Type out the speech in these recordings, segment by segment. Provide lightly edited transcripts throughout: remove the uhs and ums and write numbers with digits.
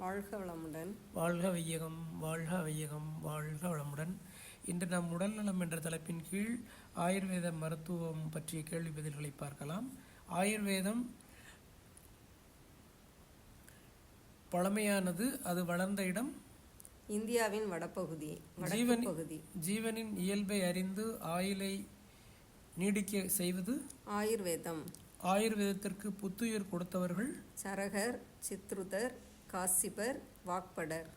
வாழ்க வளமுடன். வாழ்க வையகம், வாழ்க வையகம், வாழ்க வளமுடன். இன்று நம் உடல்நலம் என்ற தலைப்பின் கீழ் ஆயுர்வேத மருத்துவம் பற்றிய கேள்வி பதில்களை பார்க்கலாம். ஆயுர்வேதம் பழமையானது. அது வளர்ந்த இடம் இந்தியாவின் வடபகுதி. ஜீவனின் இயல்பை அறிந்து ஆயுளை நீடிக்க செய்வது ஆயுர்வேதம். ஆயுர்வேதத்திற்கு புத்துயிர் கொடுத்தவர்கள் சரகர், சித்ருதர், காசிபர், வாக்படர்.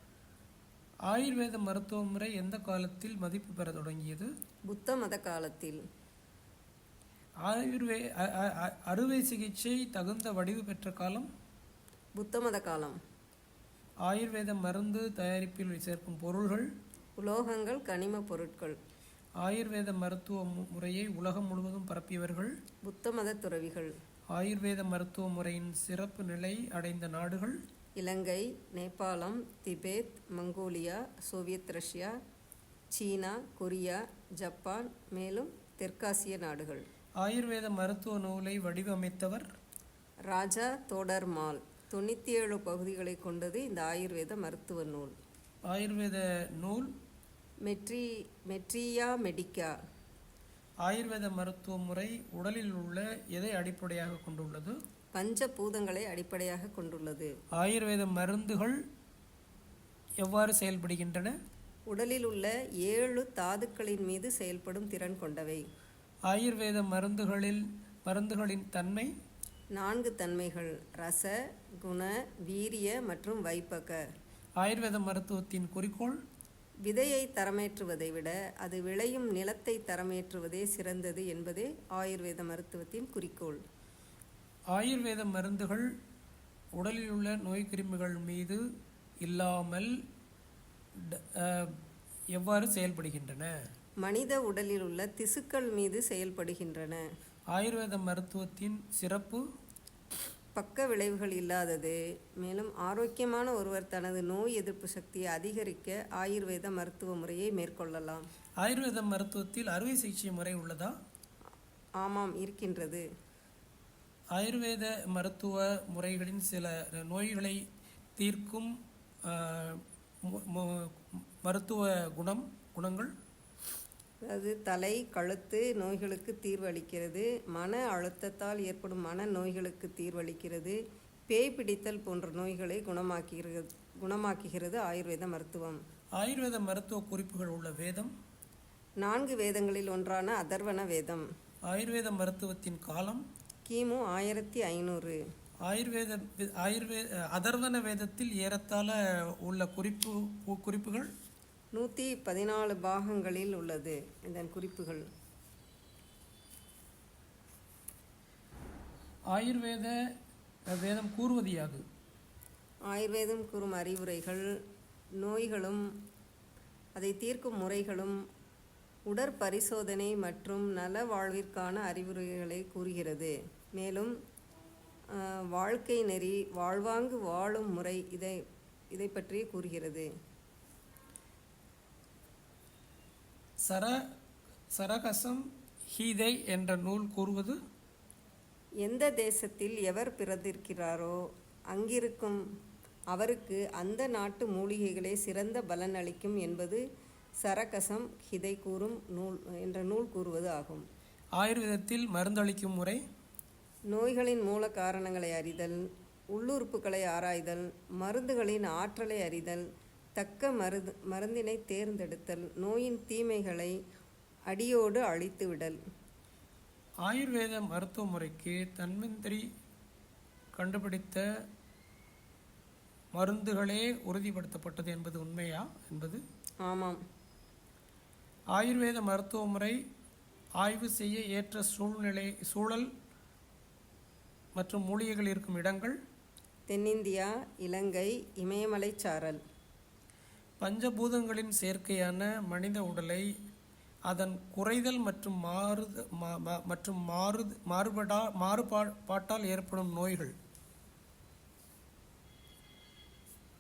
ஆயுர்வேத மருத்துவ முறை எந்த காலத்தில் மதிப்பு பெற தொடங்கியது? புத்த மத காலத்தில். அறுவை சிகிச்சை தகுந்த வடிவு பெற்ற காலம் புத்த மத காலம். ஆயுர்வேத மருந்து தயாரிப்பில் சேர்க்கும் பொருள்கள் உலோகங்கள், கனிம பொருட்கள். ஆயுர்வேத மருத்துவ முறையை உலகம் முழுவதும் பரப்பியவர்கள் புத்த மத துறவிகள். ஆயுர்வேத மருத்துவ முறையின் சிறப்பு நிலை அடைந்த நாடுகள் இலங்கை, நேபாளம், திபெத், மங்கோலியா, சோவியத் ரஷ்யா, சீனா, கொரியா, ஜப்பான், மேலும் தெற்காசிய நாடுகள். ஆயுர்வேத மருத்துவ நூலை வடிவமைத்தவர் ராஜா தோடர்மால். 97 பகுதிகளை கொண்டது இந்த ஆயுர்வேத மருத்துவ நூல். ஆயுர்வேத நூல் மெட்ரியா மெடிக்கா. ஆயுர்வேத மருத்துவ முறை உடலில் உள்ள எதை அடிப்படையாக கொண்டுள்ளது? பஞ்ச பூதங்களை அடிப்படையாக கொண்டுள்ளது. ஆயுர்வேத மருந்துகள் எவ்வாறு செயல்படுகின்றன? உடலில் உள்ள 7 தாதுக்களின் மீது செயல்படும் திறன் கொண்டவை. ஆயுர்வேத மருந்துகளின் தன்மை 4 தன்மைகள்: ரச, குண, வீரிய மற்றும் வைப்பக. ஆயுர்வேத மருத்துவத்தின் குறிக்கோள் விதையை தரமேற்றுவதை விட அது விளையும் நிலத்தை தரமேற்றுவதே சிறந்தது என்பதே ஆயுர்வேத மருத்துவத்தின் குறிக்கோள். ஆயுர்வேத மருந்துகள் உடலில் உள்ள நோய் கிருமிகள் மீது இல்லாமல் எவ்வாறு செயல்படுகின்றன? மனித உடலில் உள்ள திசுக்கள் மீது செயல்படுகின்றன. ஆயுர்வேத மருத்துவத்தின் சிறப்பு பக்க விளைவுகள் இல்லாதது. மேலும் ஆரோக்கியமான ஒருவர் தனது நோய் எதிர்ப்பு சக்தியை அதிகரிக்க ஆயுர்வேத மருத்துவ முறையை மேற்கொள்ளலாம். ஆயுர்வேத மருத்துவத்தில் அறுவை சிகிச்சை முறை உள்ளதா? ஆமாம், இருக்கின்றது. ஆயுர்வேத மருத்துவ முறைகளின் சில நோய்களை தீர்க்கும் மருத்துவ குணங்கள் அதாவது தலை, கழுத்து நோய்களுக்கு தீர்வு அளிக்கிறது. மன அழுத்தத்தால் ஏற்படும் மன நோய்களுக்கு தீர்வு அளிக்கிறது. பேய் பிடித்தல் போன்ற நோய்களை குணமாக்குகிறது ஆயுர்வேத மருத்துவம். ஆயுர்வேத மருத்துவ குறிப்புகள் உள்ள வேதம் 4 வேதங்களில் ஒன்றான அதர்வண வேதம். ஆயுர்வேத மருத்துவத்தின் காலம் கிமு 1500. அதர்வண வேதத்தில் ஏறத்தாழ உள்ள குறிப்புகள் 114 பாகங்களில் உள்ளது. இதன் குறிப்புகள்: ஆயுர்வேத வேதம் கூறுவது யாது? ஆயுர்வேதம் கூறும் அறிவுரைகள் நோய்களும் அதை தீர்க்கும் முறைகளும் உடற்பரிசோதனை மற்றும் நல வாழ்விற்கான அறிவுரைகளை கூறுகிறது. மேலும் வாழ்க்கை நெறி, வாழ்வாங்கு வாழும் முறை இதை பற்றி கூறுகிறது. சரகசம் ஹீதை என்ற நூல் கூறுவது எந்த தேசத்தில் எவர் பிறந்திருக்கிறாரோ அங்கிருக்கும் அவருக்கு அந்த நாட்டு மூலிகைகளே சிறந்த பலன் அளிக்கும் என்பது சரகசம் ஹிதை கூறும் நூல் என்ற நூல் கூறுவது ஆகும். ஆயுர்வேதத்தில் மருந்தளிக்கும் முறை நோய்களின் மூல காரணங்களை அறிதல், உள்ளுறுப்புகளை ஆராய்தல், மருந்துகளின் ஆற்றலை அறிதல், தக்க மருந்தினை தேர்ந்தெடுத்தல், நோயின் தீமைகளை அடியோடு அழித்துவிடல். ஆயுர்வேத மருத்துவ முறைக்கு தன்வந்திரி கண்டுபிடித்த மருந்துகளே உறுதிப்படுத்தப்பட்டது என்பது உண்மையா என்பது? ஆமாம். ஆயுர்வேத மருத்துவ முறை ஆய்வு செய்ய ஏற்ற சூழல் மற்றும் மூலிகைகள் இருக்கும் இடங்கள் தென்னிந்தியா, இலங்கை, இமயமலை சாரல். பஞ்சபூதங்களின் சேர்க்கையான மனித உடலை அதன் குறைதல் மற்றும் மாறுபாட்டால் ஏற்படும் நோய்கள்.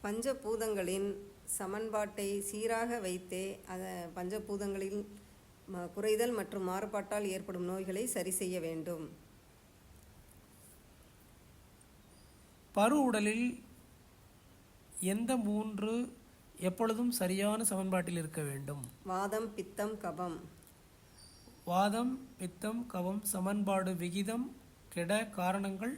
பஞ்சபூதங்களின் சமன்பாட்டை சீராக வைத்தே பஞ்சபூதங்களின் குறைதல் மற்றும் மாறுபாட்டால் ஏற்படும் நோய்களை சரி செய்ய வேண்டும். பரு உடலில் எந்த 3 எப்பொழுதும் சரியான சமன்பாட்டில் இருக்க வேண்டும்? வாதம், பித்தம், கபம். வாதம், பித்தம், கபம் சமன்பாடு விகிதம் கெட காரணங்கள்.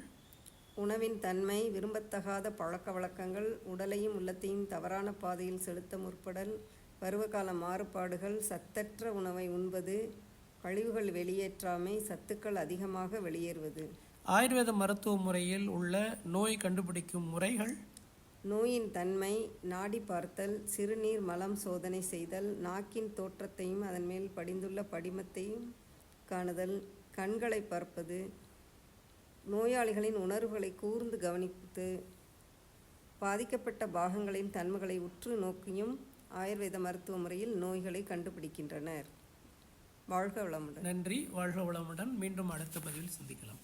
உணவின் தன்மை, விரும்பத்தகாத பழக்க வழக்கங்கள், உடலையும் உள்ளத்தையும் தவறான பாதையில் செலுத்த முற்படல், பருவகால மாறுபாடுகள், சத்தற்ற உணவை உண்பது, கழிவுகள் வெளியேற்றாமை, சத்துக்கள் அதிகமாக வெளியேறுவது. ஆயுர்வேத மருத்துவ முறையில் உள்ள நோய் கண்டுபிடிக்கும் முறைகள். நோயின் தன்மை, நாடி பார்த்தல், சிறுநீர் மலம் சோதனை செய்தல், நாக்கின் தோற்றத்தையும் அதன் மேல் படிந்துள்ள படிமத்தையும் காணுதல், கண்களை பார்ப்பது, நோயாளிகளின் உணர்வுகளை கூர்ந்து கவனித்து, பாதிக்கப்பட்ட பாகங்களின் தன்மைகளை உற்று நோக்கியும் ஆயுர்வேத மருத்துவ முறையில் நோய்களை கண்டுபிடிக்கின்றனர். வாழ்க வளமுடன். நன்றி. வாழ்க வளமுடன். மீண்டும் அடுத்த பதிவில் சந்திக்கலாம்.